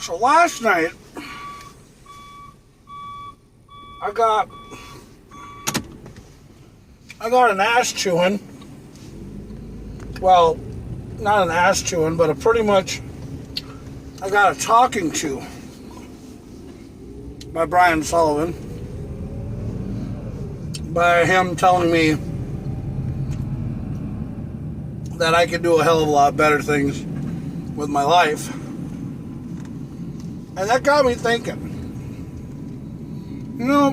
So last night, I got an ass chewing. Well, not an ass chewing, but I got a talking to by Brian Sullivan. By him telling me that I could do a hell of a lot better things with my life. And that got me thinking. You know,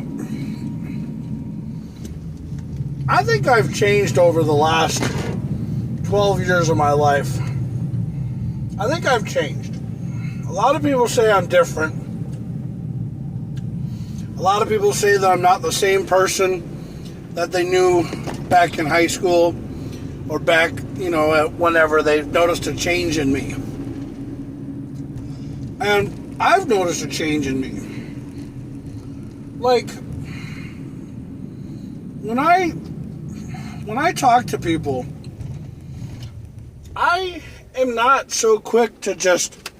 I think I've changed over the last 12 years of my life. I think I've changed. A lot of people say I'm different. A lot of people say that I'm not the same person that they knew back in high school or back, whenever they noticed a change in me. And I've noticed a change in me. Like, when I talk to people, I am not so quick to just,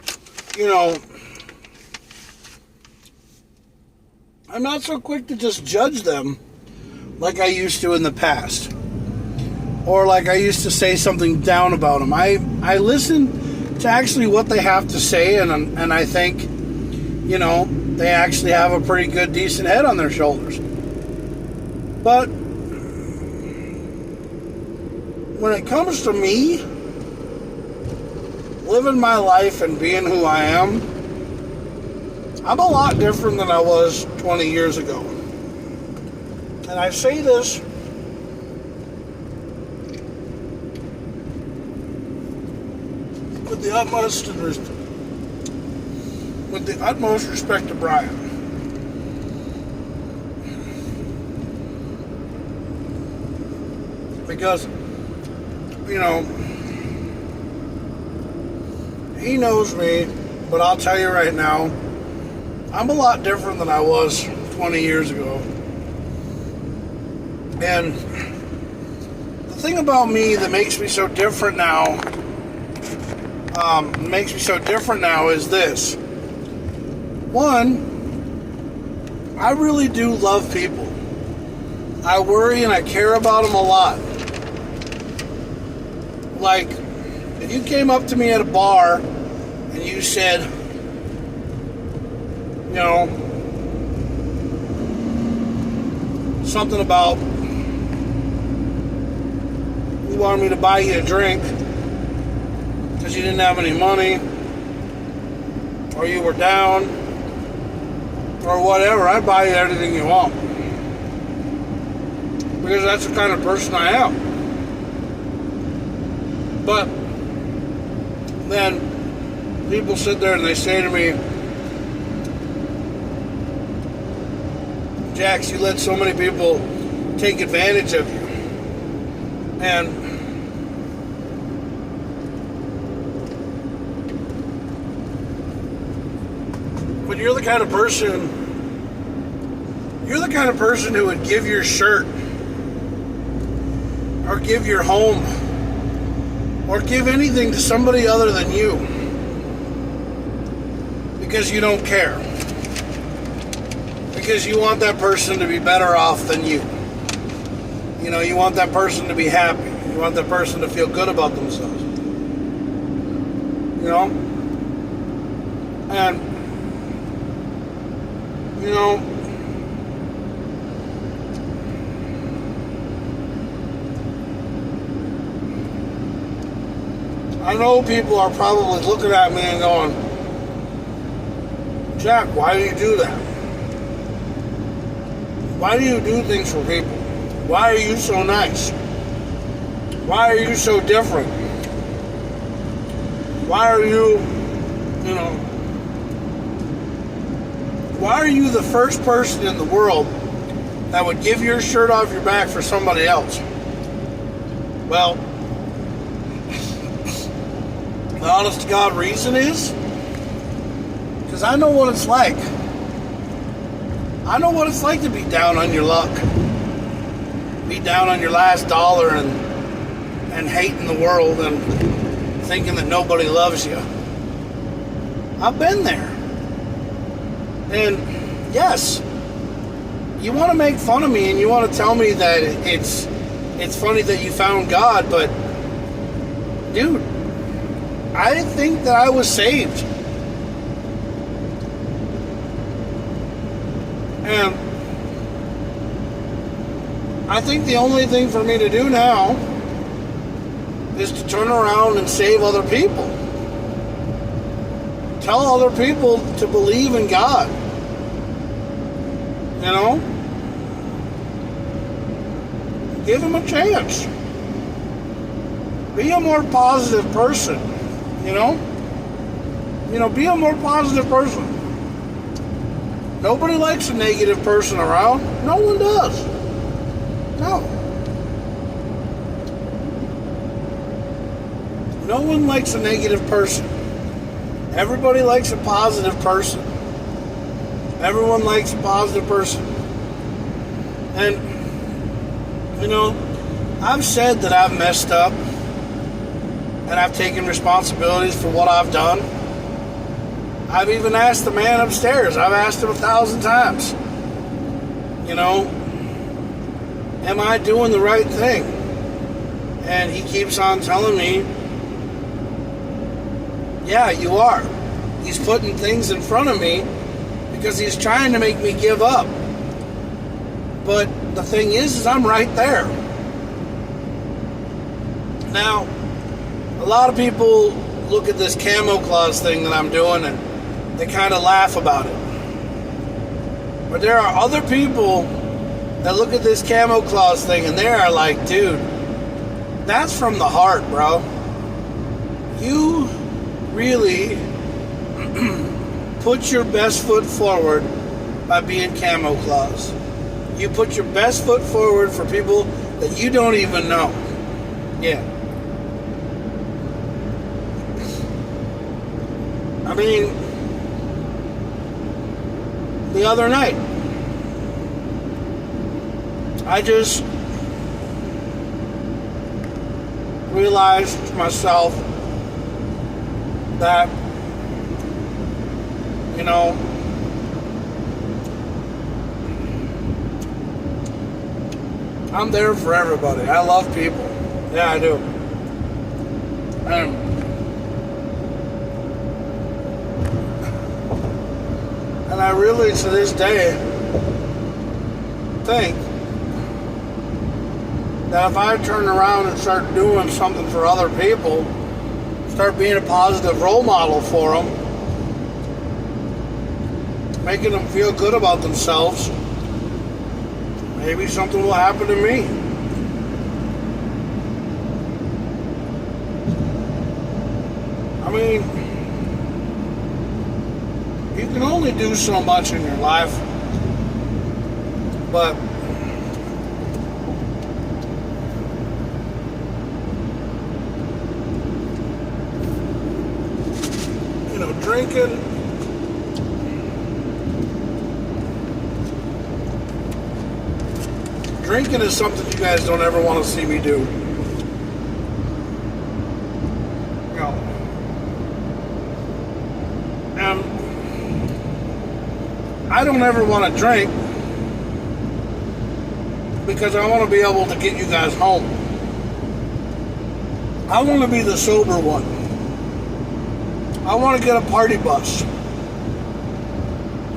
I'm not so quick to just judge them like I used to in the past. Or like I used to say something down about them. I listen to actually what they have to say, and I think, they actually have a pretty good, decent head on their shoulders. But when it comes to me, living my life and being who I am, I'm a lot different than I was 20 years ago. And I say this with the utmost respect to Brian. Because, he knows me, but I'll tell you right now, I'm a lot different than I was 20 years ago. And the thing about me that makes me so different now, is this. One, I really do love people. I worry and I care about them a lot. Like, if you came up to me at a bar and you said, something about you wanted me to buy you a drink because you didn't have any money, or you were down, or whatever, I'd buy you anything you want. Because that's the kind of person I am. But then people sit there and they say to me, Jax, you let so many people take advantage of you. And when you're the kind of person who would give your shirt, or give your home, or give anything to somebody other than you, because you don't care. Because you want that person to be better off than you. You want that person to be happy. You want that person to feel good about themselves. And, I know people are probably looking at me and going, Jack, why do you do that? Why do you do things for people? Why are you so nice? Why are you so different? Why are you, why are you the first person in the world that would give your shirt off your back for somebody else? Well, the honest to God reason is because I know what it's like. I know what it's like to be down on your luck. Be down on your last dollar and hating the world and thinking that nobody loves you. I've been there. And yes, you want to make fun of me and you want to tell me that it's funny that you found God, but dude, I think that I was saved. And I think the only thing for me to do now is to turn around and save other people. Tell other people to believe in God. You know? Give them a chance. Be a more positive person. You know? Be a more positive person. Nobody likes a negative person around. No one does. No. No one likes a negative person. Everybody likes a positive person. Everyone likes a positive person. And, I've said that I've messed up and I've taken responsibilities for what I've done. I've even asked the man upstairs. I've asked him 1,000 times. Am I doing the right thing? And he keeps on telling me, yeah, you are. He's putting things in front of me because he's trying to make me give up. But the thing is I'm right there. Now, a lot of people look at this Jaxamous Klauz thing that I'm doing and they kind of laugh about it. But there are other people that look at this Jaxamous Klauz thing and they are like, dude, that's from the heart, bro. You really put your best foot forward by being Jaxamous Klauz. You put your best foot forward for people that you don't even know. Yeah. I mean, the other night, I just realized to myself that, I'm there for everybody. I love people. Yeah, I do. And I really, to this day, think that if I turn around and start doing something for other people, start being a positive role model for them, making them feel good about themselves, maybe something will happen to me. I mean, you can only do so much in your life, but drinking is something you guys don't ever want to see me do. And I don't ever want to drink because I want to be able to get you guys home. I want to be the sober one. I want to get a party bus.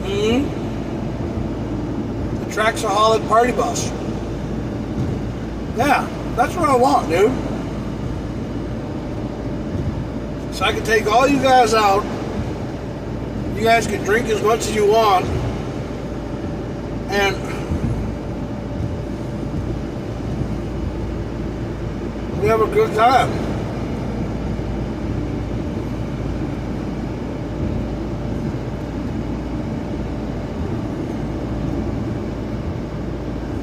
The Traxaholic party bus. Yeah, that's what I want, dude. So I can take all you guys out. You guys can drink as much as you want. And we have a good time.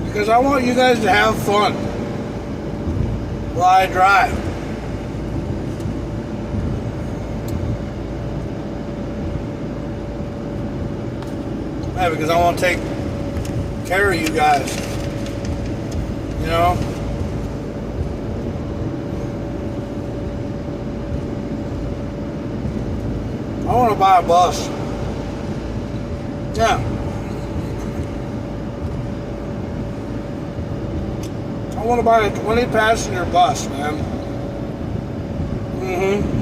Because I want you guys to have fun while I drive. Yeah, because I want to take care of you guys. I want to buy a bus. Yeah. I want to buy a 20 passenger bus, man. Mm-hmm.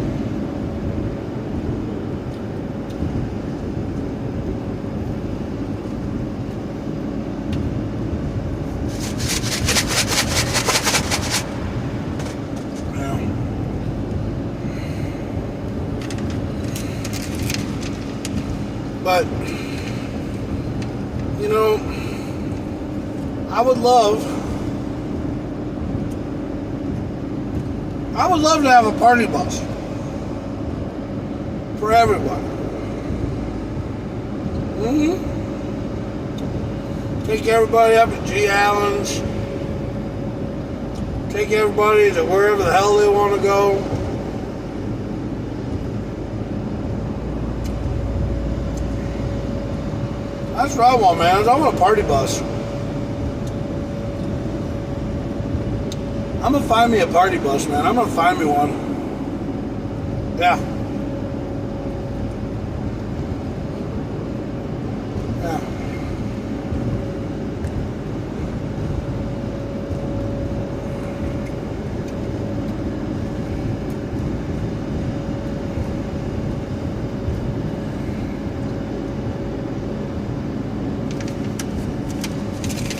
But, you know, I would love to have a party bus for everybody. Mm-hmm. Take everybody up to G. Allen's. Take everybody to wherever the hell they want to go. That's what I want, man. I want a party bus. I'm gonna find me a party bus, man. I'm gonna find me one. Yeah. Yeah.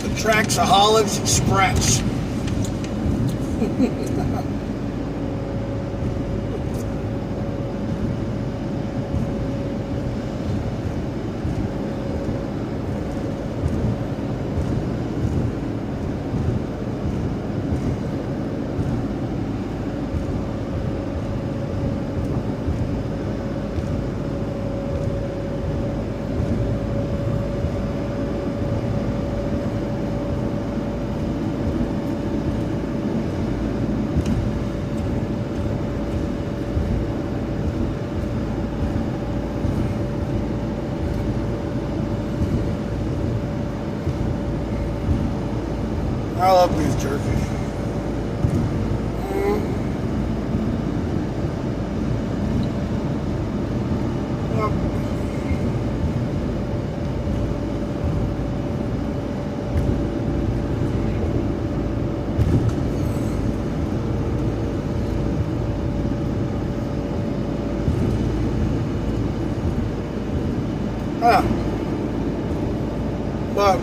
The Jaxamous Express. I love beef jerky. Yep. Yeah. But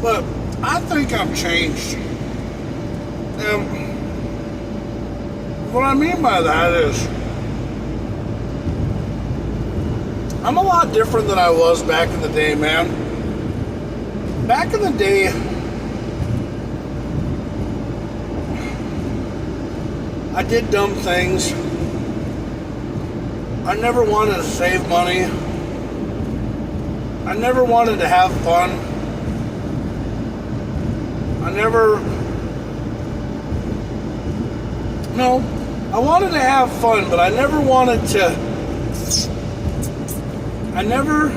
But I think I've changed. And what I mean by that is I'm a lot different than I was back in the day, man. Back in the day, I did dumb things. I never wanted to save money. I never wanted to have fun. I wanted to have fun, but I never wanted to, I never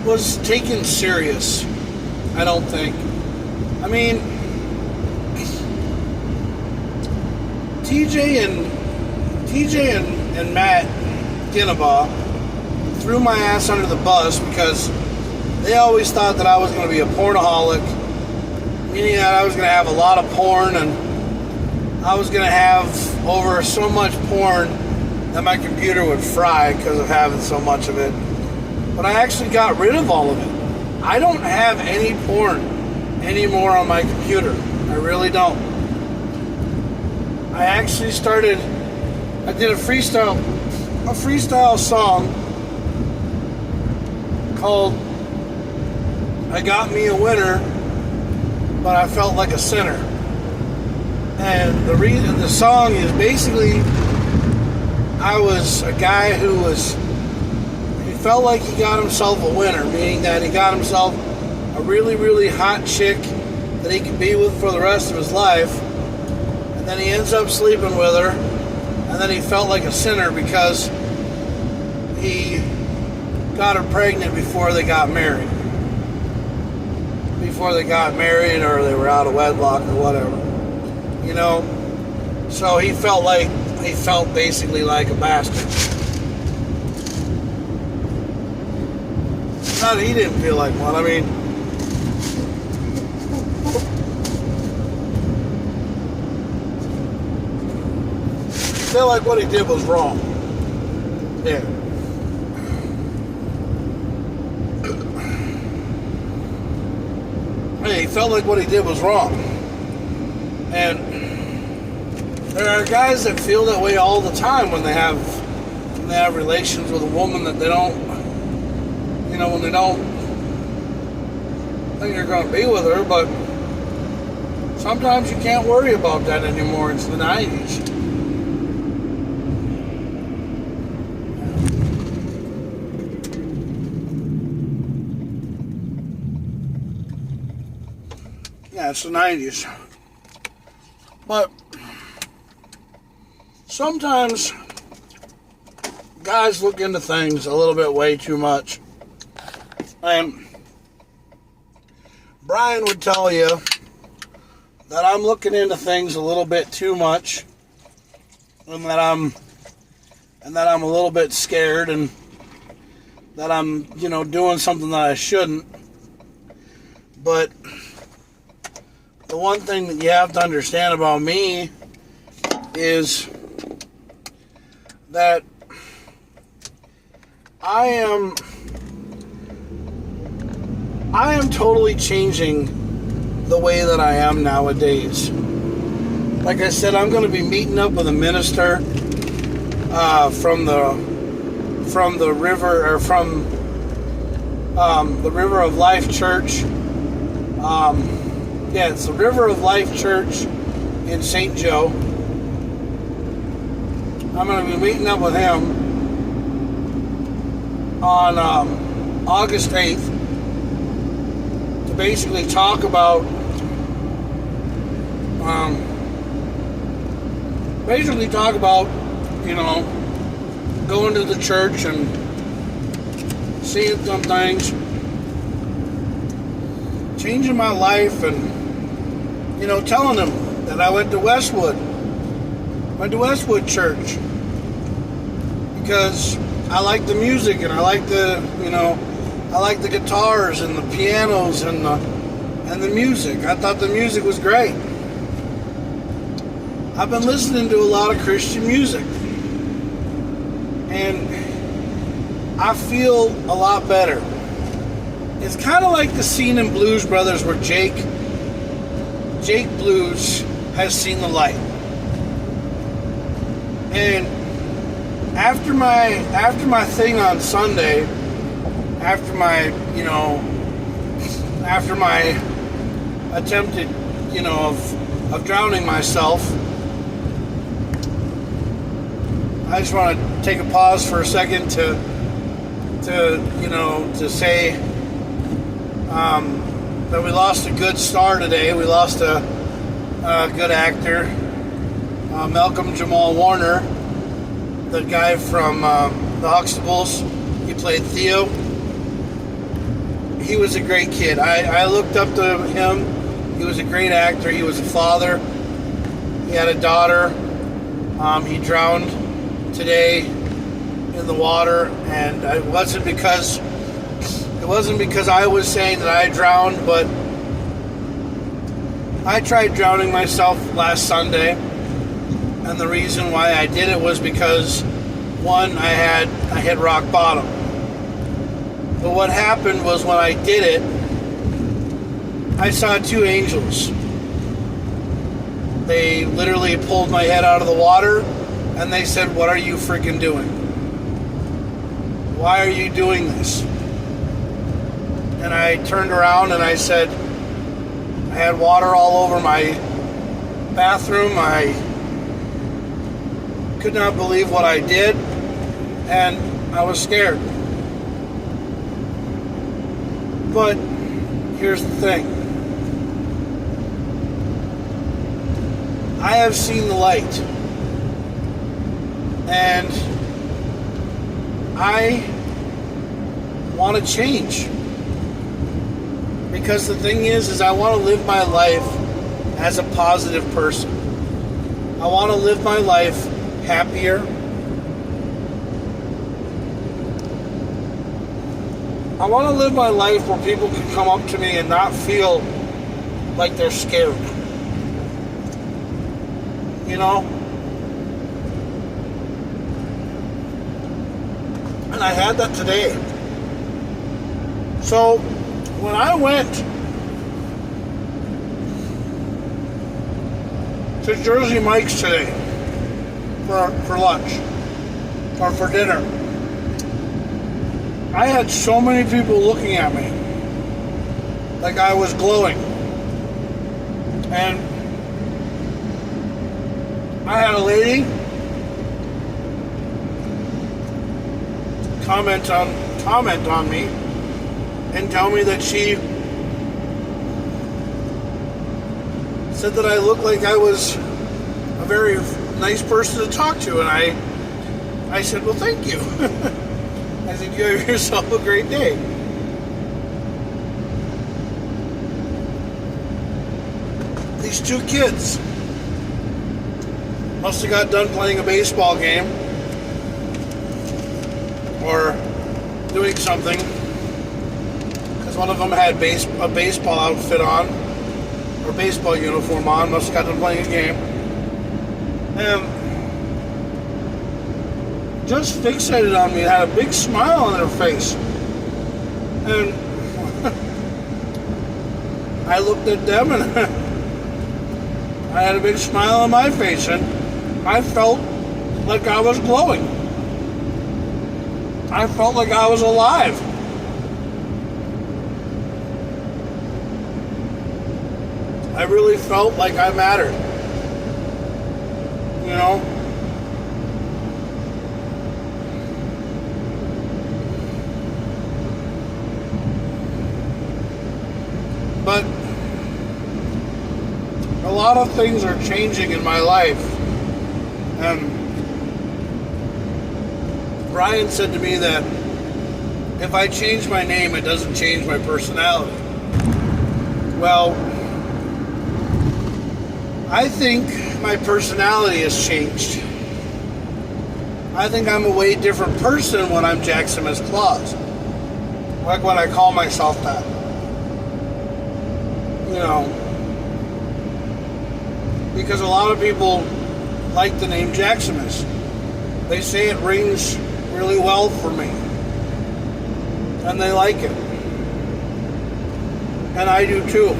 was taken serious, I don't think. I mean, TJ and Matt Ginnabaugh threw my ass under the bus because they always thought that I was going to be a pornaholic, meaning that I was going to have a lot of porn and I was going to have over so much porn that my computer would fry because of having so much of it. But I actually got rid of all of it. I don't have any porn anymore on my computer. I really don't. I actually I did a freestyle song called I Got Me a Winner, but I Felt Like a Sinner. And the song is basically, I was a guy he felt like he got himself a winner, meaning that he got himself a really, really hot chick that he could be with for the rest of his life, and then he ends up sleeping with her, and then he felt like a sinner because he got her pregnant before they got married. before they got married or they were out of wedlock or whatever. You know? So he felt basically like a bastard. Not that he didn't feel like one. I mean, I feel like what he did was wrong. Yeah. Hey, he felt like what he did was wrong. And there are guys that feel that way all the time when they have relations with a woman that they don't, you know, when they don't think you're going to be with her, but sometimes you can't worry about that anymore. It's the 90s. Yeah, it's the 90s. But sometimes guys look into things a little bit way too much. And Brian would tell you that I'm looking into things a little bit too much, and that I'm a little bit scared, and that I'm, you know, doing something that I shouldn't. But the one thing that you have to understand about me is that I am totally changing the way that I am nowadays. Like I said, I'm going to be meeting up with a minister from the River of Life Church. Yeah, it's the River of Life Church in St. Joe. I'm going to be meeting up with him on August 8th to basically talk about you know, going to the church and seeing some things, changing my life, and, you know, telling them that I went to Westwood Church because I like the music, and I like the guitars and the pianos and the music. I thought the music was great. I've been listening to a lot of Christian music, and I feel a lot better. It's kind of like the scene in Blues Brothers where Jake Blues has seen the light. And after my thing on Sunday, after my attempted, you know, of drowning myself, I just want to take a pause for a second to say that we lost a good star today. We lost a good actor, Malcolm Jamal Warner, the guy from the Huxtables. He played Theo. He was a great kid. I looked up to him. He was a great actor. He was a father. He had a daughter. He drowned today in the water, and it wasn't because I was saying that I drowned, but I tried drowning myself last Sunday, and the reason why I did it was because, one, I hit rock bottom. But what happened was, when I did it, I saw two angels. They literally pulled my head out of the water, and they said, "What are you freaking doing? Why are you doing this?" And I turned around and I said, I had water all over my bathroom. I could not believe what I did, and I was scared. But here's the thing. I have seen the light, and I want to change. Because the thing is I want to live my life as a positive person. I want to live my life happier. I want to live my life where people can come up to me and not feel like they're scared. You know? And I had that today. So, when I went to Jersey Mike's today for lunch or for dinner, I had so many people looking at me like I was glowing. And I had a lady comment on me and tell me that she said that I looked like I was a very nice person to talk to, and I said, well, thank you. I said, you have yourself a great day. These two kids must have got done playing a baseball game or doing something, because one of them had a baseball outfit on, or baseball uniform on, must have got done playing a game, and just fixated on me, had a big smile on their face, and I looked at them and I had a big smile on my face, and I felt like I was glowing. I felt like I was alive. I really felt like I mattered. You know? But a lot of things are changing in my life. And Brian said to me that if I change my name, it doesn't change my personality. Well, I think my personality has changed. I think I'm a way different person when I'm Jaxamous Klauz. Like when I call myself that. You know, because a lot of people like the name Jaxamous. They say it rings really well for me, and they like it, and I do too.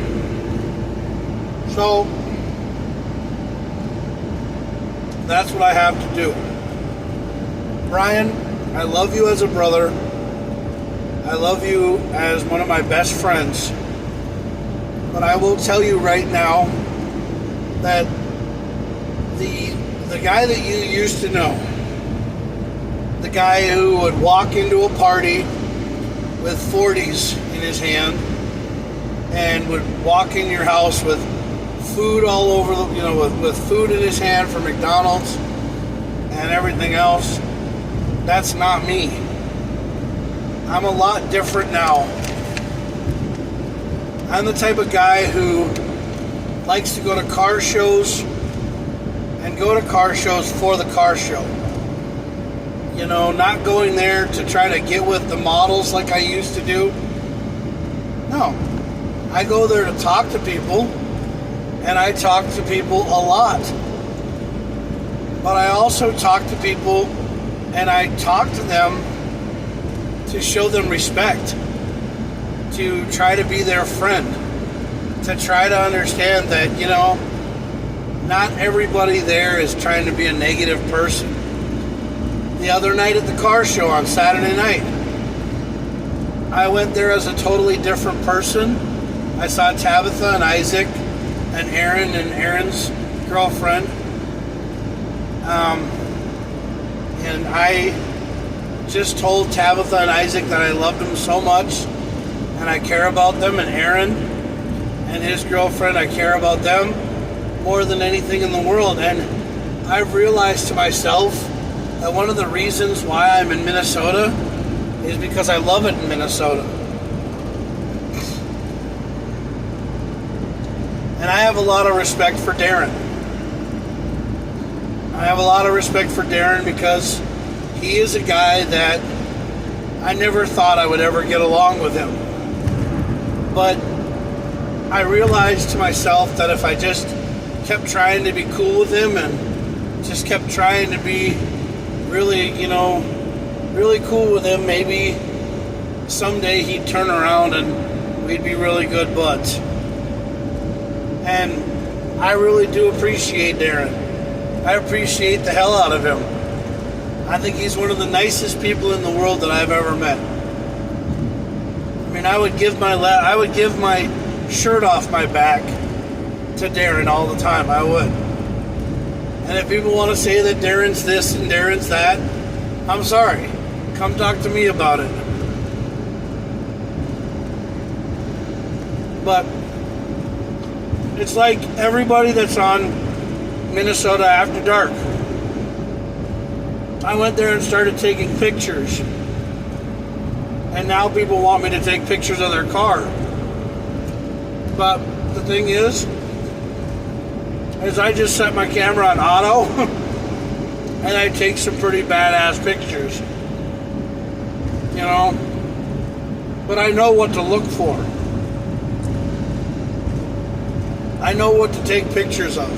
So that's what I have to do. Brian, I love you as a brother. I love you as one of my best friends. But I will tell you right now that the guy that you used to know, the guy who would walk into a party with 40s in his hand and would walk in your house with food all over, with food in his hand from McDonald's and everything else, that's not me. I'm a lot different now. I'm the type of guy who likes to go to car shows and go to car shows for the car show. You know, not going there to try to get with the models like I used to do. No. I go there to talk to people, and I talk to people a lot. But I also talk to people, and I talk to them to show them respect, to try to be their friend, to try to understand that, you know, not everybody there is trying to be a negative person. The other night at the car show on Saturday night, I went there as a totally different person. I saw Tabitha and Isaac and Aaron and Aaron's girlfriend. And I just told Tabitha and Isaac that I loved them so much and I care about them, and Aaron and his girlfriend, I care about them more than anything in the world. And I've realized to myself that one of the reasons why I'm in Minnesota is because I love it in Minnesota. have a lot of respect for Darren. I have a lot of respect for Darren because he is a guy that I never thought I would ever get along with him. But I realized to myself that if I just kept trying to be cool with him and just kept trying to be really, really cool with him, maybe someday he'd turn around and we'd be really good buds. And I really do appreciate Darren. I appreciate the hell out of him. I think he's one of the nicest people in the world that I've ever met. I mean, I would give my shirt off my back to Darren all the time. I would. And if people want to say that Darren's this and Darren's that, I'm sorry. Come talk to me about it. But it's like everybody that's on Minnesota After Dark. I went there and started taking pictures. And now people want me to take pictures of their car. But the thing is I just set my camera on auto and I take some pretty badass pictures. But I know what to look for. I know what to take pictures of.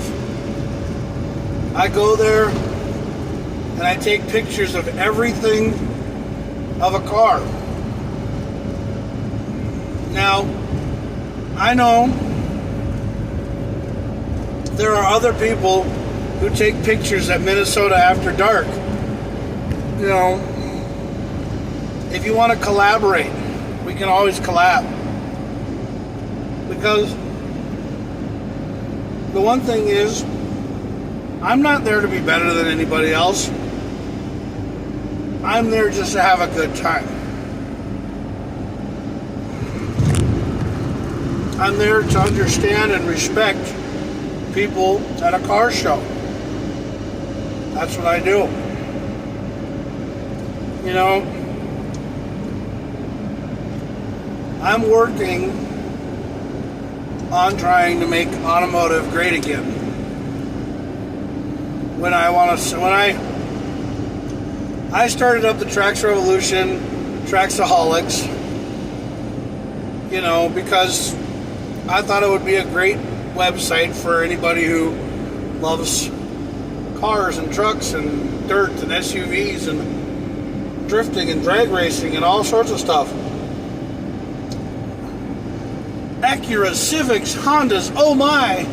I go there and I take pictures of everything of a car. Now, I know there are other people who take pictures at Minnesota After Dark. If you want to collaborate, we can always collab. Because the one thing is, I'm not there to be better than anybody else. I'm there just to have a good time. I'm there to understand and respect people at a car show. That's what I do. I'm working on trying to make automotive great again. When I started up the Trax Revolution, Traxaholics, because I thought it would be a great website for anybody who loves cars and trucks and dirt and SUVs and drifting and drag racing and all sorts of stuff. Acura, Civics, Hondas, oh my!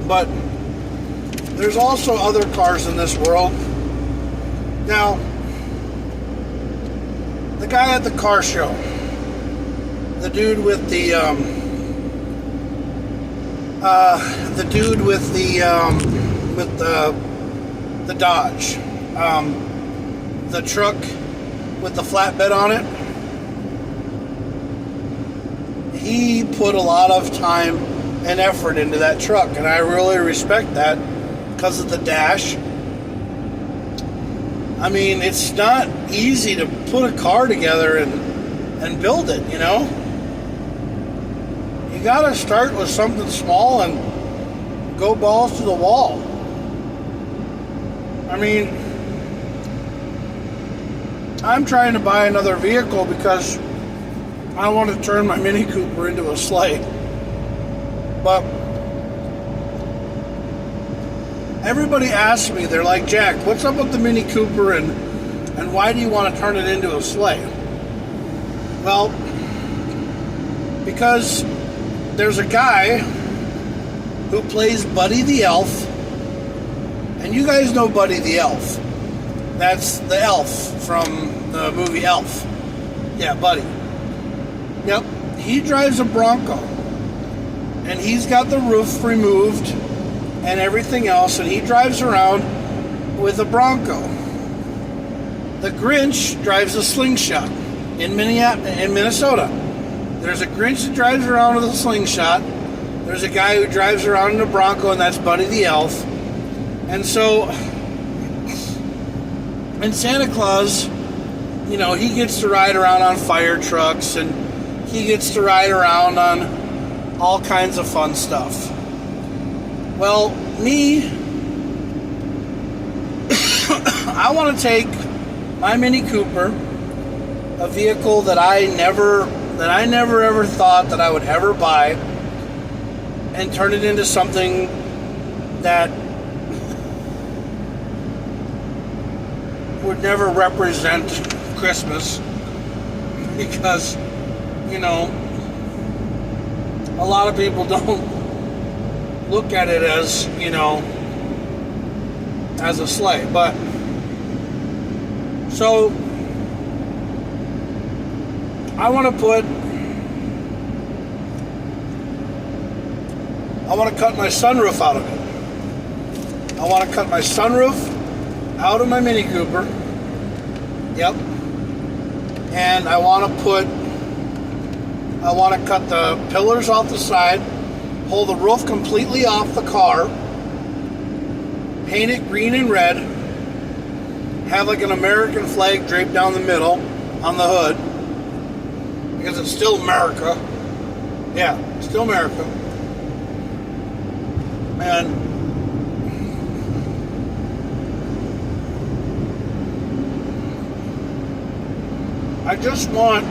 But there's also other cars in this world. Now, the guy at the car show, the dude with the Dodge, the truck with the flatbed on it, he put a lot of time and effort into that truck, and I really respect that because of the dash. I mean, it's not easy to put a car together and build it, You gotta start with something small and go balls to the wall. I mean, I'm trying to buy another vehicle because I want to turn my Mini Cooper into a sleigh. But everybody asks me, they're like, Jack, what's up with the Mini Cooper and why do you want to turn it into a sleigh? Well, because there's a guy who plays Buddy the Elf, and you guys know Buddy the Elf. That's the elf from the movie Elf. Yeah, Buddy. Yep, he drives a Bronco. And he's got the roof removed and everything else, and he drives around with a Bronco. The Grinch drives a Slingshot in Minnesota. There's a Grinch that drives around with a Slingshot, There's a guy who drives around in a Bronco, and that's Buddy the Elf. And so, and Santa Claus, you know, he gets to ride around on fire trucks, and he gets to ride around on all kinds of fun stuff. Well, me, I want to take my Mini Cooper, a vehicle that I never ever thought that I would ever buy, and turn it into something that would never represent Christmas, because, you know, a lot of people don't look at it as, you know, as a sleigh. But so I want to cut my sunroof out of it. I want to cut my sunroof out of my Mini Cooper. Yep. And I want to cut the pillars off the side, pull the roof completely off the car, paint it green and red, have like an American flag draped down the middle on the hood, because it's still America. Yeah, still America. And I just want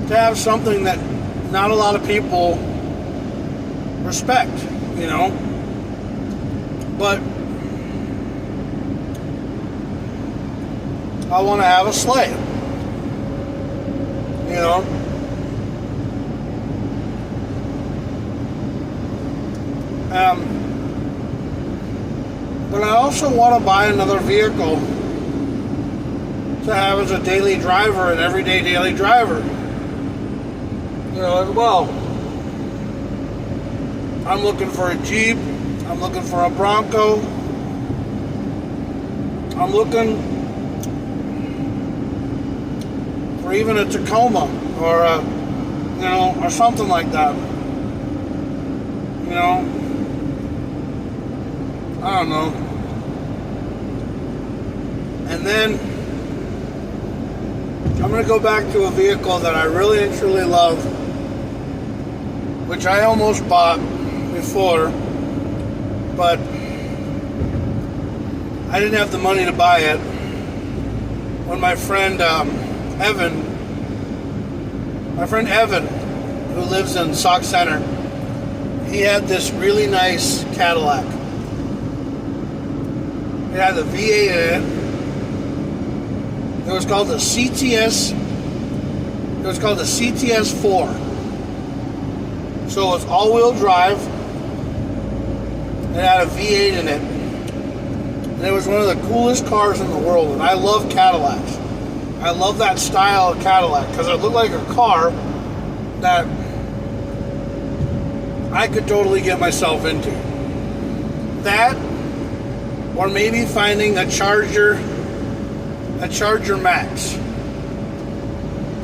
to have something that not a lot of people respect, you know. But I want to have a sleigh, you know. But I also want to buy another vehicle to have as a daily driver, an everyday daily driver. You know, well, I'm looking for a Jeep, I'm looking for a Bronco, I'm looking for even a Tacoma or a, you know, or something like that. You know, I don't know. And then I'm going to go back to a vehicle that I really and truly love, which I almost bought before, but I didn't have the money to buy it. When my friend Evan, who lives in Sauk Center, he had this really nice Cadillac. It had the V8 in it. It was called the CTS. It was called the CTS 4. So it was all-wheel drive. It had a V8 in it. And it was one of the coolest cars in the world. And I love Cadillacs. I love that style of Cadillac because it looked like a car that I could totally get myself into. That, or maybe finding a Charger Max.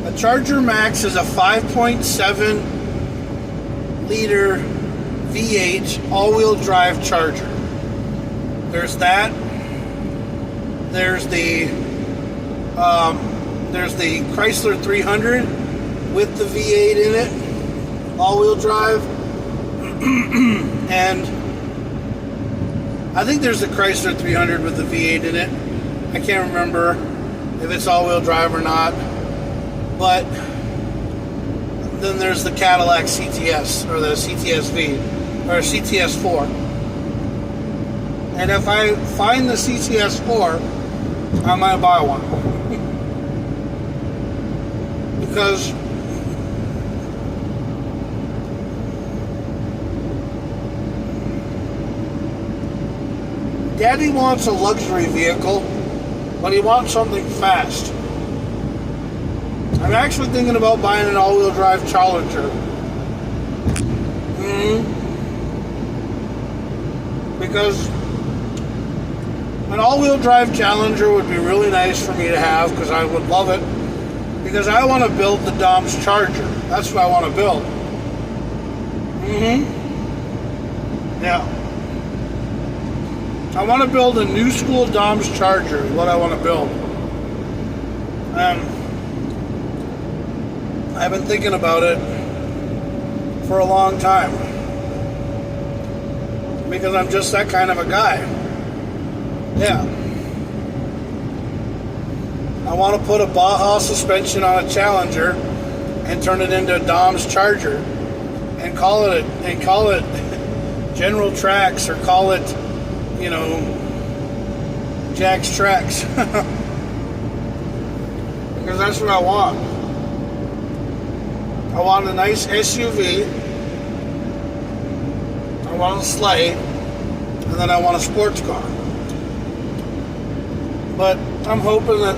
A Charger Max is a 5.7 liter V8 all-wheel drive Charger. There's that. There's the Chrysler 300 with the V8 in it, all-wheel drive. And I think there's the Chrysler 300 with the V8 in it. I can't remember if it's all-wheel drive or not. But then there's the Cadillac CTS, or the CTS-V, or CTS-4. And if I find the CTS-4, I might buy one. Because Daddy wants a luxury vehicle, but he wants something fast. I'm actually thinking about buying an all-wheel drive Challenger. Because an all-wheel drive Challenger would be really nice for me to have, because I would love it. Because I want to build the Dom's Charger. That's what I want to build. Yeah. I want to build a new school Dom's Charger is what I want to build. I've been thinking about it for a long time. Because I'm just that kind of a guy. Yeah. I want to put a Baja suspension on a Challenger and turn it into a Dom's Charger and call it General Tracks, or call it, Jack's Tracks. Because that's what I want. I want a nice SUV. I want a sleigh, and then I want a sports car. But I'm hoping that,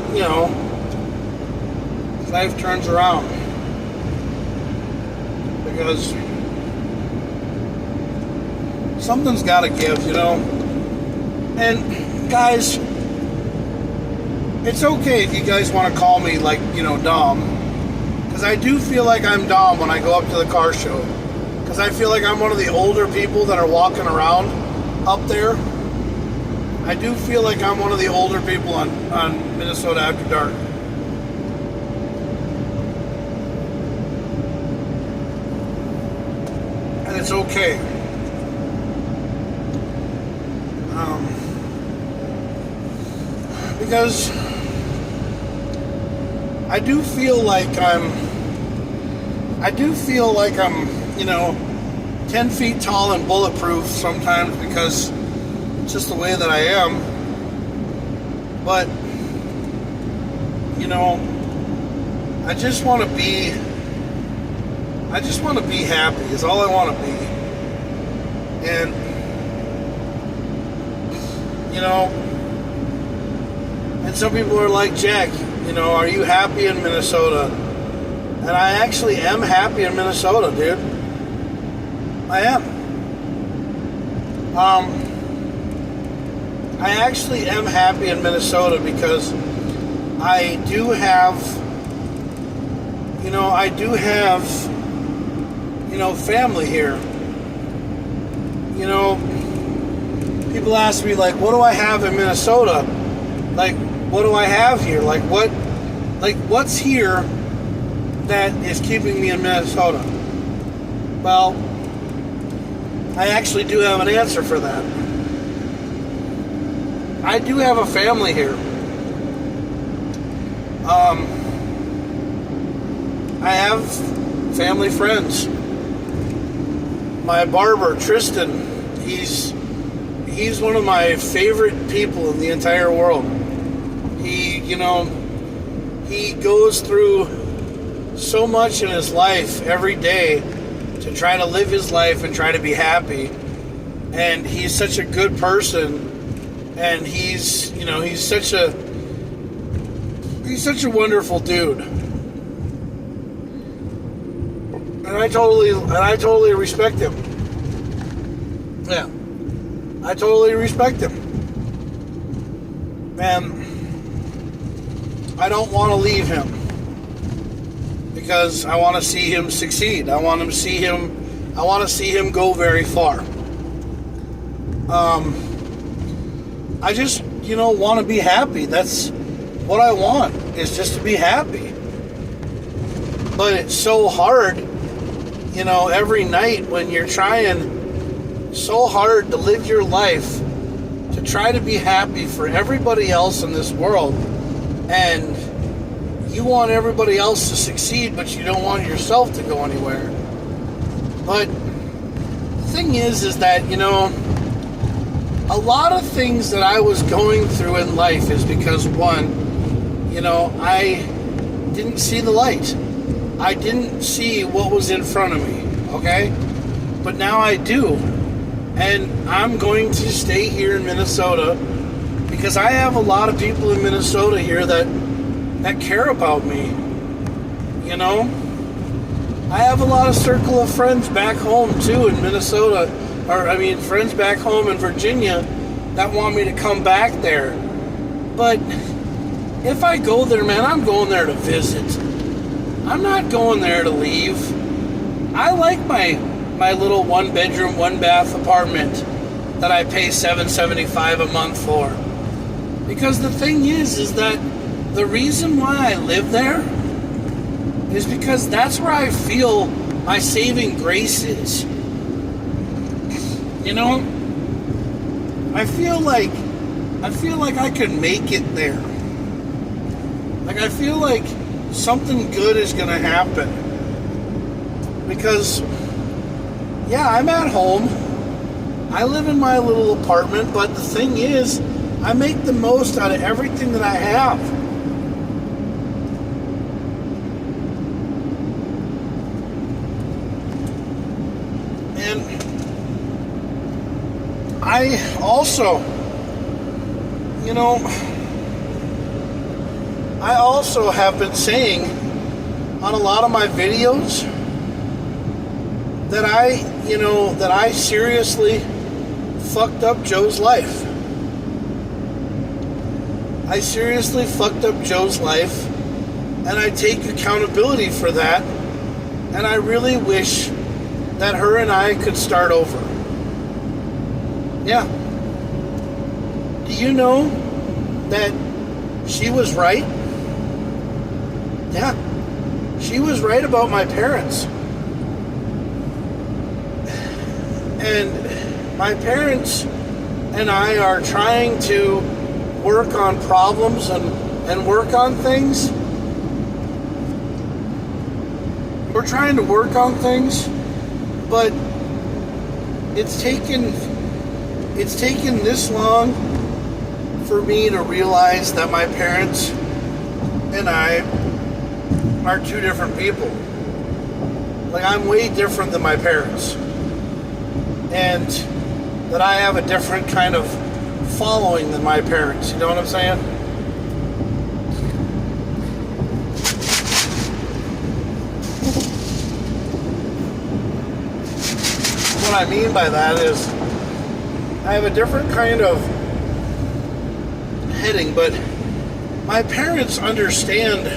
life turns around. Because something's got to give, And guys, it's okay if you guys want to call me like, Dom. Because I do feel like I'm Dom when I go up to the car show. Because I feel like I'm one of the older people that are walking around up there. I do feel like I'm one of the older people on Minnesota After Dark. And it's okay. Because I do feel like I'm 10 feet tall and bulletproof sometimes, because it's just the way that I am. But, I just want to be happy is all I want to be. And, and some people are like, Jack, are you happy in Minnesota? And I actually am happy in Minnesota, dude. I am. I actually am happy in Minnesota because I do have, family here. People ask me, like, what do I have in Minnesota? Like, what do I have here? What's here that is keeping me in Minnesota? Well, I actually do have an answer for that. I do have a family here. I have family friends. My barber, Tristan, he's one of my favorite people in the entire world. He goes through so much in his life every day to try to live his life and try to be happy. And he's such a good person. And he's such a wonderful dude. And I totally respect him. Yeah. I totally respect him. And I don't want to leave him, because I want to see him succeed. I want to see him go very far. I just, want to be happy. That's what I want, is just to be happy. But it's so hard, every night when you're trying so hard to live your life, to try to be happy for everybody else in this world. And you want everybody else to succeed, but you don't want yourself to go anywhere. But the thing is that, a lot of things that I was going through in life is because, one, I didn't see the light. I didn't see what was in front of me, okay? But now I do. And I'm going to stay here in Minnesota because I have a lot of people in Minnesota here that care about me. I have a lot of circle of friends back home too in Minnesota, friends back home in Virginia that want me to come back there. But if I go there, man, I'm going there to visit. I'm not going there to leave. I like my my little 1-bedroom, 1-bath apartment that I pay $775 a month for. Because the thing is that the reason why I live there is because that's where I feel my saving grace is. You know, I feel like I could make it there. Like, I feel like something good is going to happen. Because, yeah, I'm at home. I live in my little apartment, but the thing is, I make the most out of everything that I have. And I also, you know, I also have been saying on a lot of my videos that I seriously fucked up Joe's life. I seriously fucked up Joe's life, and I take accountability for that, and I really wish that her and I could start over. Yeah. Do you know that she was right? Yeah. She was right about my parents. And my parents and I are trying to work on problems and work on things. We're trying to work on things, but it's taken this long for me to realize that my parents and I are two different people. Like, I'm way different than my parents. And that I have a different kind of following than my parents. You know what I'm saying? What I mean by that is I have a different kind of heading, but my parents understand.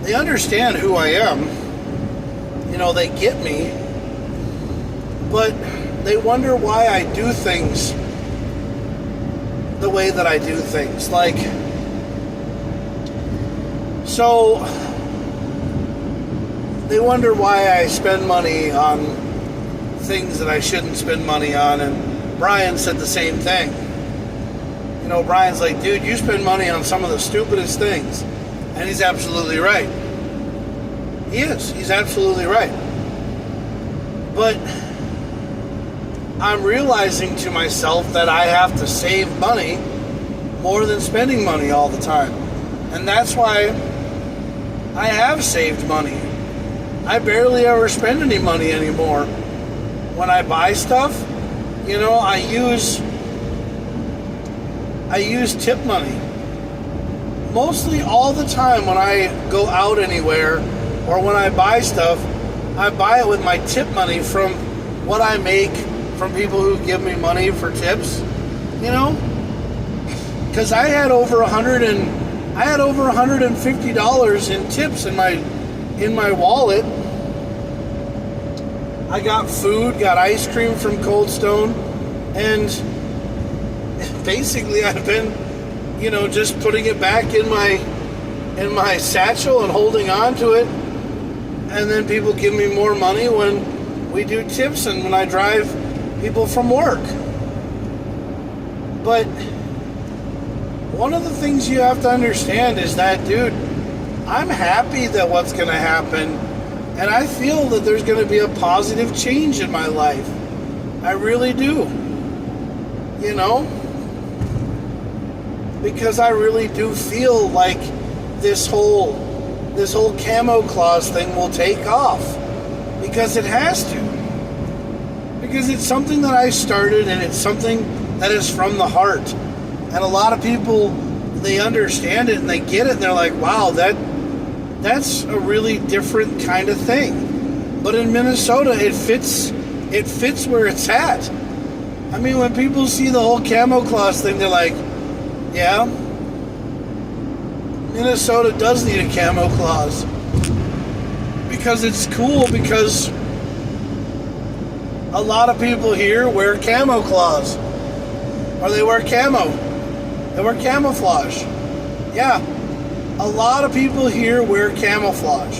They understand who I am. You know, they get me. But they wonder why I do things the way that I do things. Like, so they wonder why I spend money on things that I shouldn't spend money on. And Brian said the same thing. You know, Brian's like, dude, you spend money on some of the stupidest things. And he's absolutely right. He is. He's absolutely right. But I'm realizing to myself that I have to save money more than spending money all the time. And that's why I have saved money. I barely ever spend any money anymore. When I buy stuff, you know, I use tip money. Mostly all the time when I go out anywhere or when I buy stuff, I buy it with my tip money from what I make from people who give me money for tips, you know? Because I had over $150 in tips in my wallet. I got food, got ice cream from Cold Stone, and basically I've been, you know, just putting it back in my satchel and holding on to it. And then people give me more money when we do tips and when I drive people from work. But one of the things you have to understand is that, dude, I'm happy that what's going to happen, and I feel that there's going to be a positive change in my life. I really do. You know? Because I really do feel like this whole Camo Klauz thing will take off. Because it has to. Because it's something that I started, and it's something that is from the heart. And a lot of people, they understand it and they get it, and they're like, wow, that's a really different kind of thing. But in Minnesota, it fits where it's at. I mean, when people see the whole Camo Klauz thing, they're like, yeah, Minnesota does need a Camo Klauz. Because it's cool, because a lot of people here wear camo Klauz. Or they wear camo. They wear camouflage. Yeah. A lot of people here wear camouflage.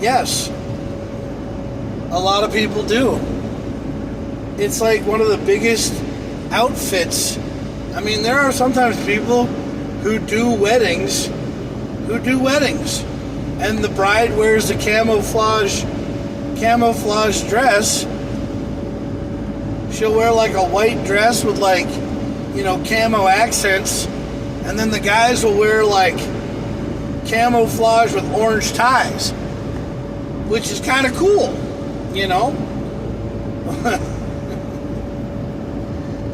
Yes. A lot of people do. It's like one of the biggest outfits. I mean, there are sometimes people who do weddings, and the bride wears a camouflage dress. She'll wear like a white dress with like, camo accents, and then the guys will wear like camouflage with orange ties, which is kind of cool,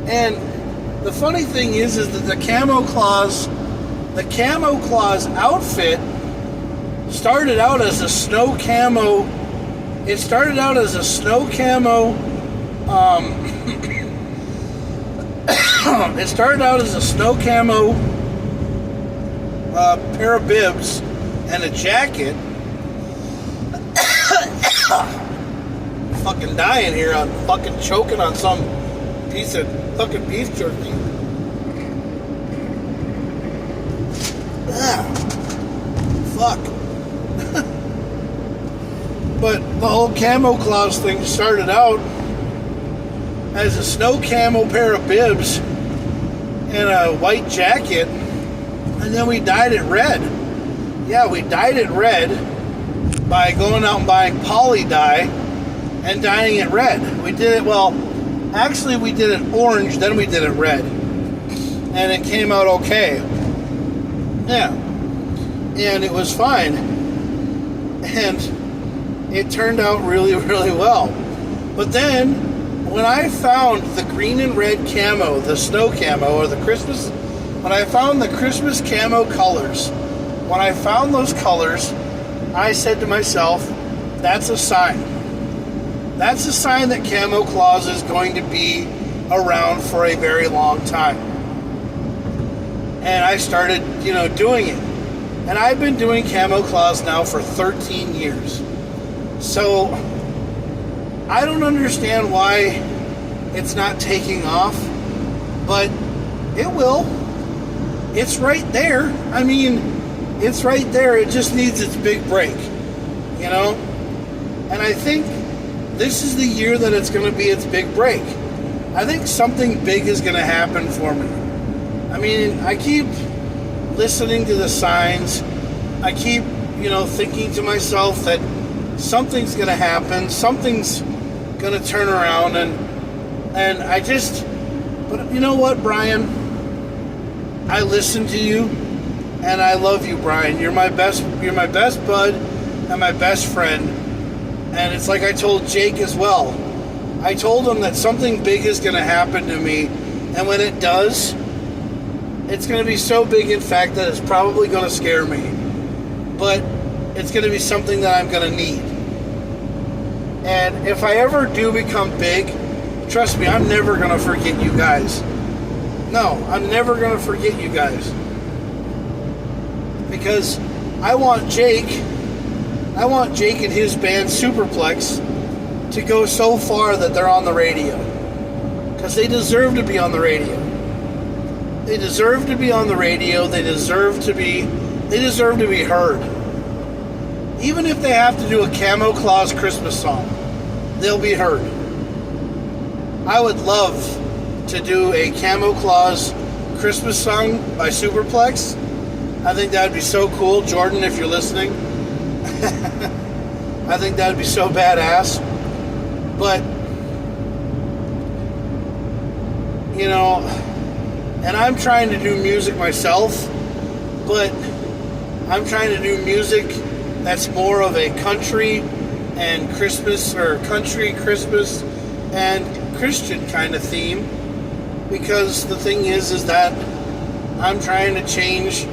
And the funny thing is that the camo Klauz outfit started out as a snow camo. It started out as a snow camo. It started out as a snow camo pair of bibs and a jacket. Fucking dying here. I'm fucking choking on some piece of fucking beef jerky. Fuck. But the whole camo Klauz thing started out as a snow camo pair of bibs and a white jacket, and then we dyed it red. Yeah, we dyed it red by going out and buying poly dye and dyeing it red. We did it, actually we did it orange, then we did it red. And it came out okay. Yeah. And it was fine. And it turned out really, really well. But then, when I found the green and red camo, the snow camo, or when I found the Christmas camo colors, when I found those colors, I said to myself, that's a sign. That's a sign that camo Klauz is going to be around for a very long time. And I started, doing it. And I've been doing camo Klauz now for 13 years. So, I don't understand why it's not taking off, but it will. It's right there. I mean, it's right there. It just needs its big break, And I think this is the year that it's going to be its big break. I think something big is going to happen for me. I mean, I keep listening to the signs. I keep, thinking to myself that something's going to happen. Something's going to turn around, and but you know what, Brian? I listen to you, and I love you, Brian. You're my best bud and my best friend. And it's like I told Jake as well. I told him that something big is going to happen to me, and when it does, it's going to be so big, in fact, that it's probably going to scare me. But it's going to be something that I'm going to need. And if I ever do become big, trust me, I'm never going to forget you guys. No, I'm never going to forget you guys. Because I want Jake and his band Superplex to go so far that they're on the radio. Because they deserve to be on the radio. They deserve to be on the radio. They deserve to be heard. Even if they have to do a camo Klauz Christmas song, they'll be heard. I would love to do a camo Klauz Christmas song by Superplex. I think that would be so cool. Jordan, if you're listening, I think that would be so badass. But, and I'm trying to do music myself, but I'm trying to do music that's more of a country and Christmas, or country, Christmas, and Christian kind of theme. Because the thing is that I'm trying to change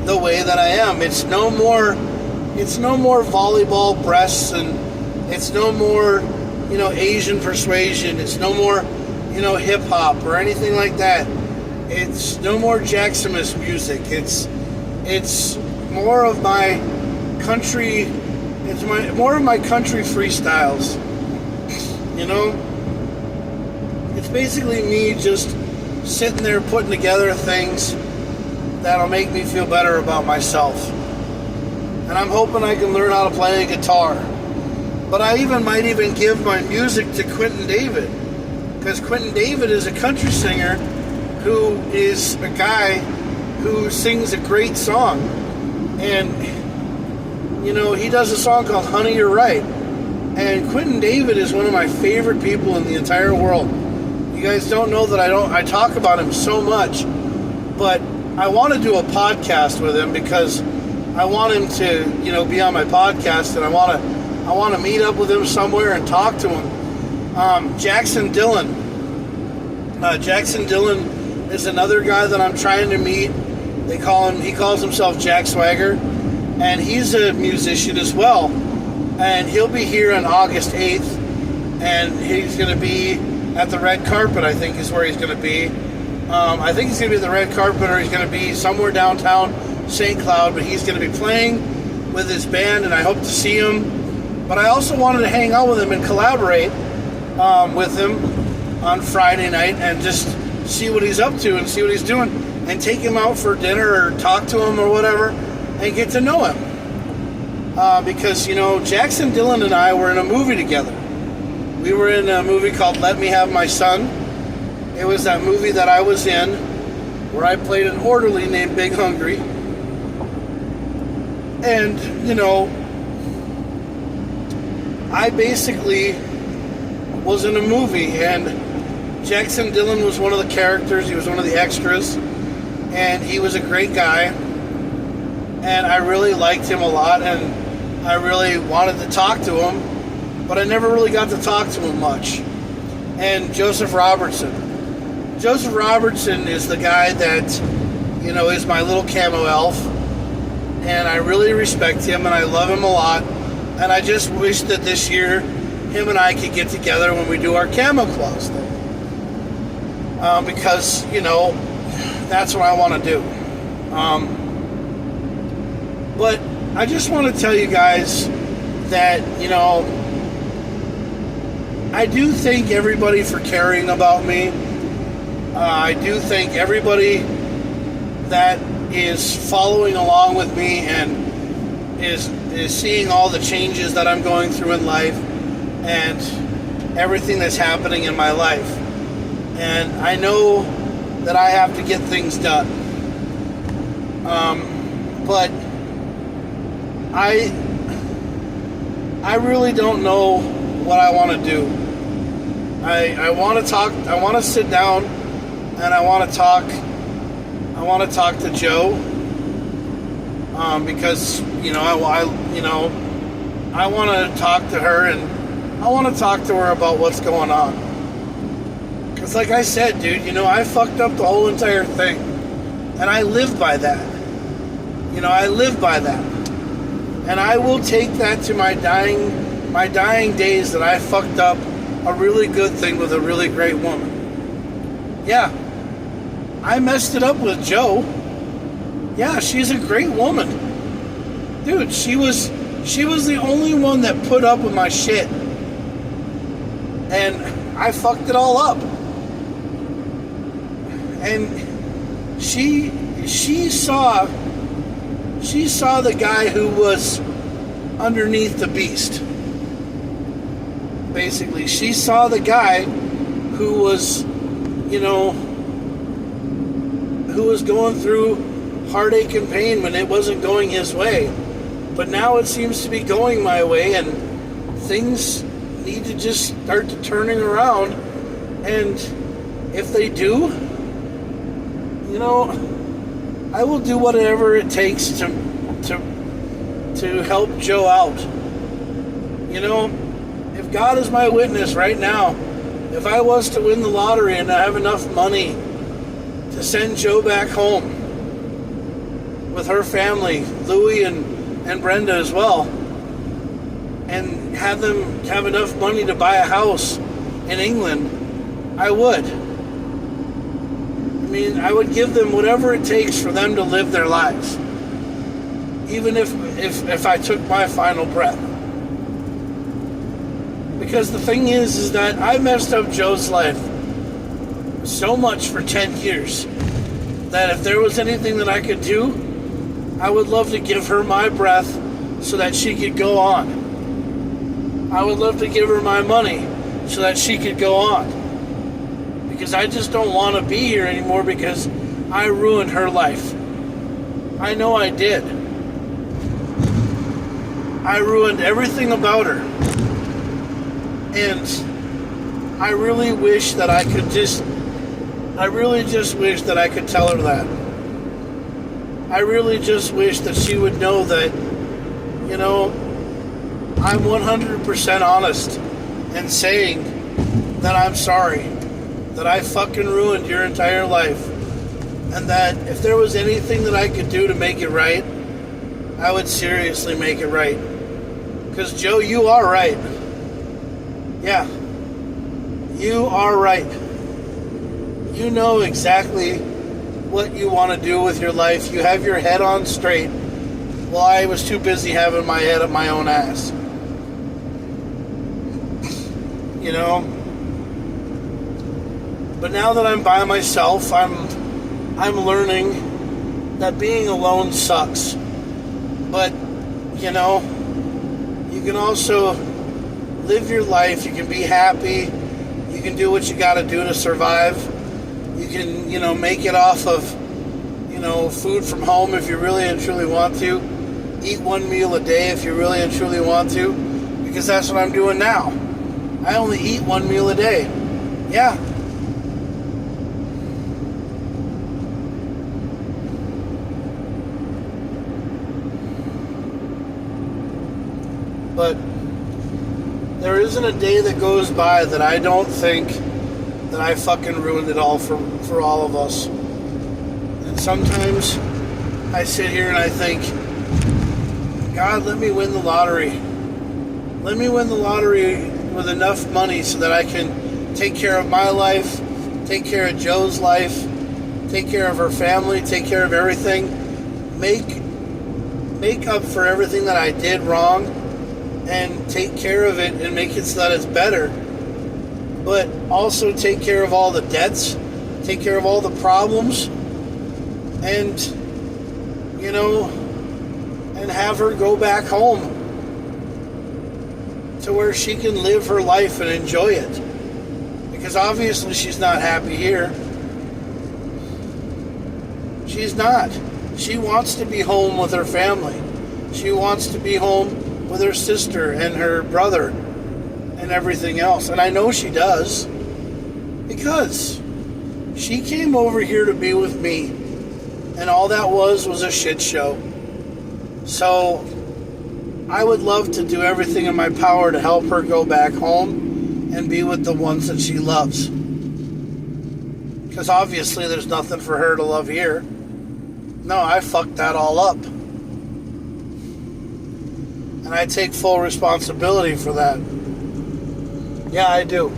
the way that I am. It's no more volleyball breasts, and it's no more, Asian persuasion. It's no more, hip hop or anything like that. It's no more Jaxamous music. It's more of my country. It's more of my country freestyles. It's basically me just sitting there putting together things that'll make me feel better about myself. And I'm hoping I can learn how to play a guitar. But I might even give my music to Quentin David, because Quentin David is a country singer who is a guy who sings a great song. And, he does a song called Honey, You're Right. And Quentin David is one of my favorite people in the entire world. You guys don't know that I talk about him so much, but I want to do a podcast with him because I want him to, be on my podcast, and I want to meet up with him somewhere and talk to him. Jackson Dillon. Jackson Dillon is another guy that I'm trying to meet. He calls himself Jack Swagger, and he's a musician as well. And he'll be here on August 8th, and he's going to be at the red carpet, I think is where he's going to be. I think he's going to be at the red carpet, or he's going to be somewhere downtown St. Cloud, but he's going to be playing with his band, and I hope to see him. But I also wanted to hang out with him and collaborate with him on Friday night and just see what he's up to and see what he's doing, and take him out for dinner or talk to him or whatever and get to know him. Because, Jackson Dillon and I were in a movie together. We were in a movie called Let Me Have My Son. It was that movie that I was in where I played an orderly named Big Hungry. And, I basically was in a movie, and Jackson Dillon was one of the characters. He was one of the extras, and he was a great guy, and I really liked him a lot, and I really wanted to talk to him, but I never really got to talk to him much. And Joseph Robertson is the guy that, is my little camo elf, and I really respect him, and I love him a lot. And I just wish that this year him and I could get together when we do our Camo Klauz thing. Because, that's what I want to do. But I just want to tell you guys that, I do thank everybody for caring about me. I do thank everybody that is following along with me and is seeing all the changes that I'm going through in life and everything that's happening in my life. And I know that I have to get things done. But I really don't know what I want to do. I want to talk. I want to sit down and I want to talk. I want to talk to Joe because I want to talk to her, and I want to talk to her about what's going on. Because like I said, dude, I fucked up the whole entire thing, and I live by that. I live by that, and I will take that to my dying days that I fucked up a really good thing with a really great woman. Yeah, I messed it up with Joe. Yeah, she's a great woman. Dude, she was the only one that put up with my shit. And I fucked it all up. And she saw the guy who was underneath the beast. Basically, she saw the guy who was, who was going through heartache and pain when it wasn't going his way. But now it seems to be going my way, and things need to just start to turning around. And if they do, I will do whatever it takes to help Joe out. If God is my witness right now, if I was to win the lottery and I have enough money to send Joe back home with her family, Louie and Brenda as well, and have them have enough money to buy a house in England, I would. I would give them whatever it takes for them to live their lives, even if I took my final breath. Because the thing is that I messed up Joe's life so much for 10 years that if there was anything that I could do, I would love to give her my breath so that she could go on. I would love to give her my money so that she could go on. Because I just don't want to be here anymore because I ruined her life. I know I did. I ruined everything about her. And I really wish that I really just wish that I could tell her that. I really just wish that she would know that, you know, I'm 100% honest in saying that I'm sorry, that I fucking ruined your entire life, and that if there was anything that I could do to make it right, I would seriously make it right. Because, Joe, you are right. Yeah. You are right. You know exactly what you want to do with your life. You have your head on straight. Well, I was too busy having my head up my own ass. You know? But now that I'm by myself, I'm learning that being alone sucks. But, you know, you can also live your life. You can be happy. You can do what you got to do to survive. You can, you know, make it off of, you know, food from home if you really and truly want to. Eat one meal a day if you really and truly want to. Because that's what I'm doing now. I only eat one meal a day. Yeah. But there isn't a day that goes by that I don't think that I fucking ruined it all for all of us. And sometimes I sit here and I think, God, let me win the lottery. Let me win the lottery with enough money so that I can take care of my life, take care of Joe's life, take care of her family, take care of everything. Make up for everything that I did wrong and take care of it and make it so that it's better. But also take care of all the debts, take care of all the problems, and, you know, and have her go back home to where she can live her life and enjoy it. Because obviously she's not happy here. She's not. She wants to be home with her family. She wants to be home with her sister and her brother and everything else. And I know she does, because she came over here to be with me, and all that was a shit show. So I would love to do everything in my power to help her go back home and be with the ones that she loves. Because obviously there's nothing for her to love here. No, I fucked that all up. And I take full responsibility for that. Yeah, I do.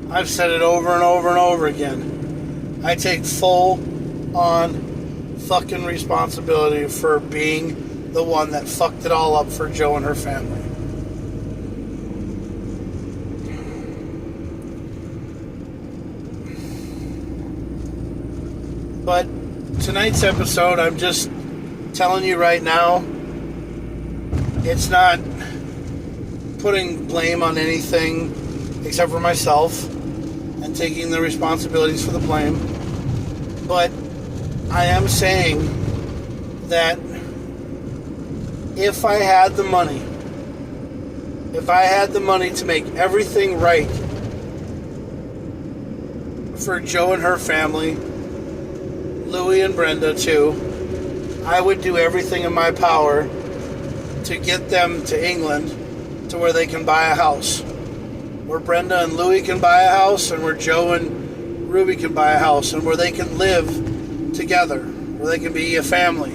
I've said it over and over and over again. I take full on fucking responsibility for being the one that fucked it all up for Joe and her family. But tonight's episode, I'm just telling you right now, it's not putting blame on anything except for myself and taking the responsibilities for the blame. But I am saying that if I had the money to make everything right for Joe and her family, Louie and Brenda too, I would do everything in my power to get them to England to where they can buy a house. Where Brenda and Louie can buy a house, and where Joe and Ruby can buy a house, and where they can live together, where they can be a family.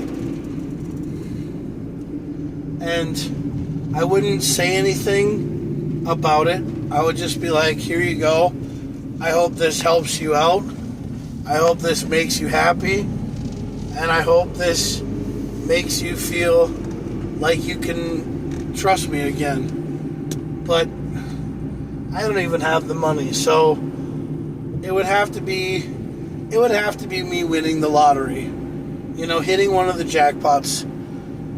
And I wouldn't say anything about it. I would just be like, here you go. I hope this helps you out. I hope this makes you happy. And I hope this makes you feel like you can trust me again. But I don't even have the money, so it would have to be me winning the lottery. You know, hitting one of the jackpots,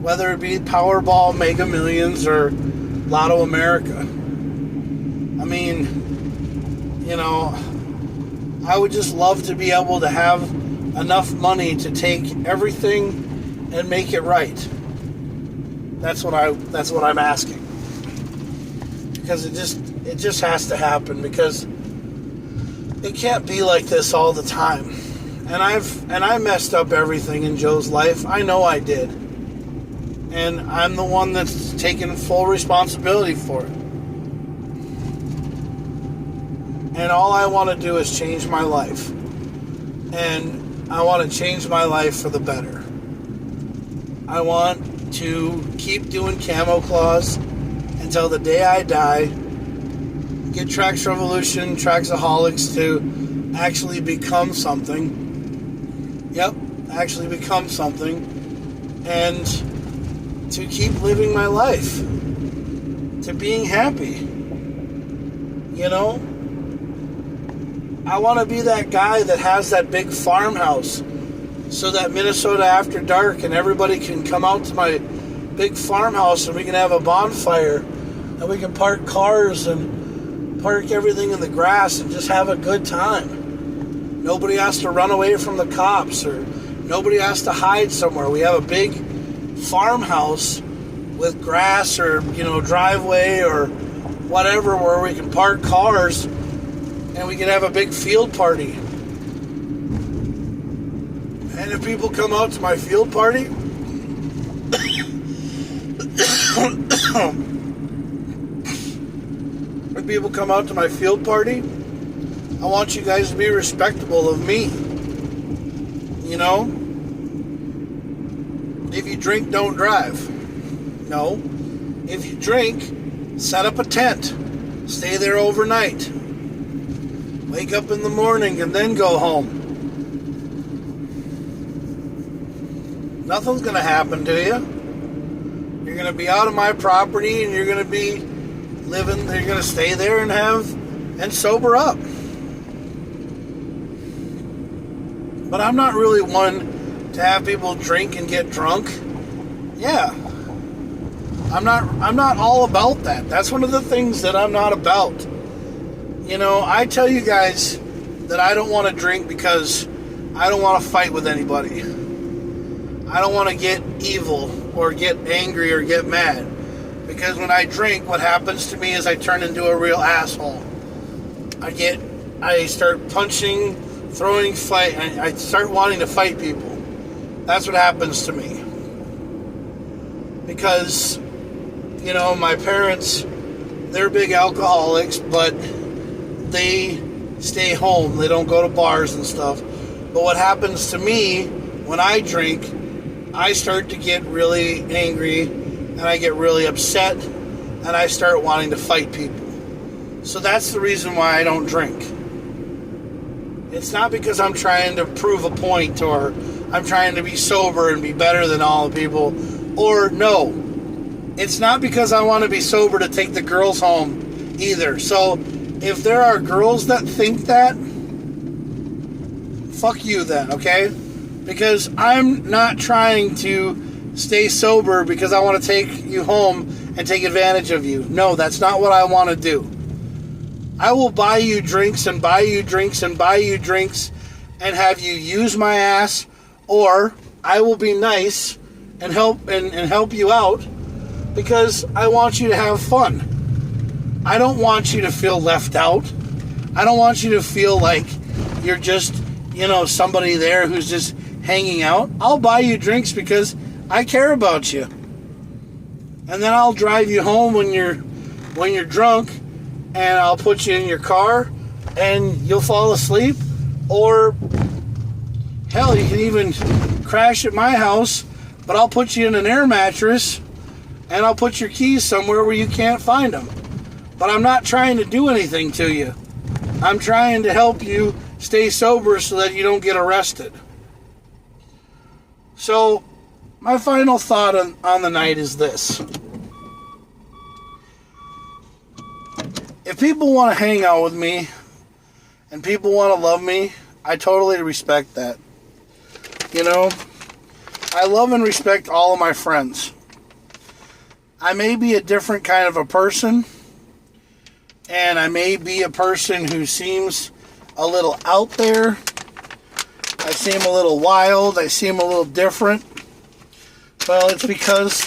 whether it be Powerball, Mega Millions, or Lotto America. I mean, you know, I would just love to be able to have enough money to take everything and make it right. That's what I'm asking. Because it just has to happen, because it can't be like this all the time. And I messed up everything in Joe's life. I know I did. And I'm the one that's taking full responsibility for it. And all I want to do is change my life. And I want to change my life for the better. I want to keep doing Camo Klauz until the day I die. Get Tracks Revolution, Tracksaholics to actually become something. Yep, actually become something. And to keep living my life. To being happy. You know? I want to be that guy that has that big farmhouse. So that Minnesota After Dark and everybody can come out to my big farmhouse and we can have a bonfire. And we can park cars and park everything in the grass and just have a good time. Nobody has to run away from the cops, or nobody has to hide somewhere. We have a big farmhouse with grass, or, you know, driveway or whatever, where we can park cars and we can have a big field party. And if people come out to my field party, if people come out to my field party, I want you guys to be respectable of me. You know? If you drink, don't drive. No. If you drink, set up a tent. Stay there overnight. Wake up in the morning and then go home. Nothing's going to happen to you. You're going to be out of my property and you're going to be living, you're going to stay there and sober up. But I'm not really one to have people drink and get drunk. Yeah. I'm not all about that. That's one of the things that I'm not about. You know, I tell you guys that I don't want to drink because I don't want to fight with anybody. I don't want to get evil or get angry or get mad. Because when I drink, what happens to me is I turn into a real asshole. I start punching, throwing, fight. I start wanting to fight people. That's what happens to me. Because, you know, my parents, they're big alcoholics, but they stay home. They don't go to bars and stuff. But what happens to me when I drink, I start to get really angry and I get really upset and I start wanting to fight people. So that's the reason why I don't drink. It's not because I'm trying to prove a point or I'm trying to be sober and be better than all the people. Or no, it's not because I want to be sober to take the girls home either. So if there are girls that think that, fuck you then, okay? Because I'm not trying to stay sober because I want to take you home and take advantage of you. No, that's not what I want to do. I will buy you drinks and buy you drinks and buy you drinks and have you use my ass, or I will be nice and help you out because I want you to have fun. I don't want you to feel left out. I don't want you to feel like you're just, you know, somebody there who's just hanging out. I'll buy you drinks because I care about you. And then I'll drive you home when you're drunk, and I'll put you in your car and you'll fall asleep, or hell, you can even crash at my house, but I'll put you in an air mattress and I'll put your keys somewhere where you can't find them. But I'm not trying to do anything to you. I'm trying to help you stay sober so that you don't get arrested. So, my final thought on the night is this. If people want to hang out with me and people want to love me, I totally respect that. You know, I love and respect all of my friends. I may be a different kind of a person, and I may be a person who seems a little out there. I seem a little wild. I seem a little different. Well, it's because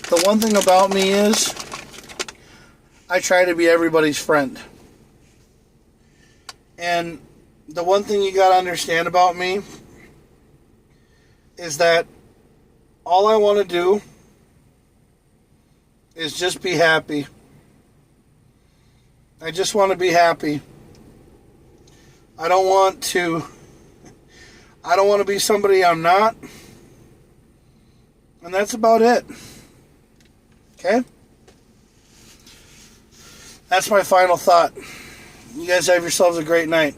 the one thing about me is I try to be everybody's friend. And the one thing you got to understand about me is that all I want to do is just be happy. I just want to be happy. I don't want to be somebody I'm not. And that's about it. Okay? That's my final thought. You guys have yourselves a great night.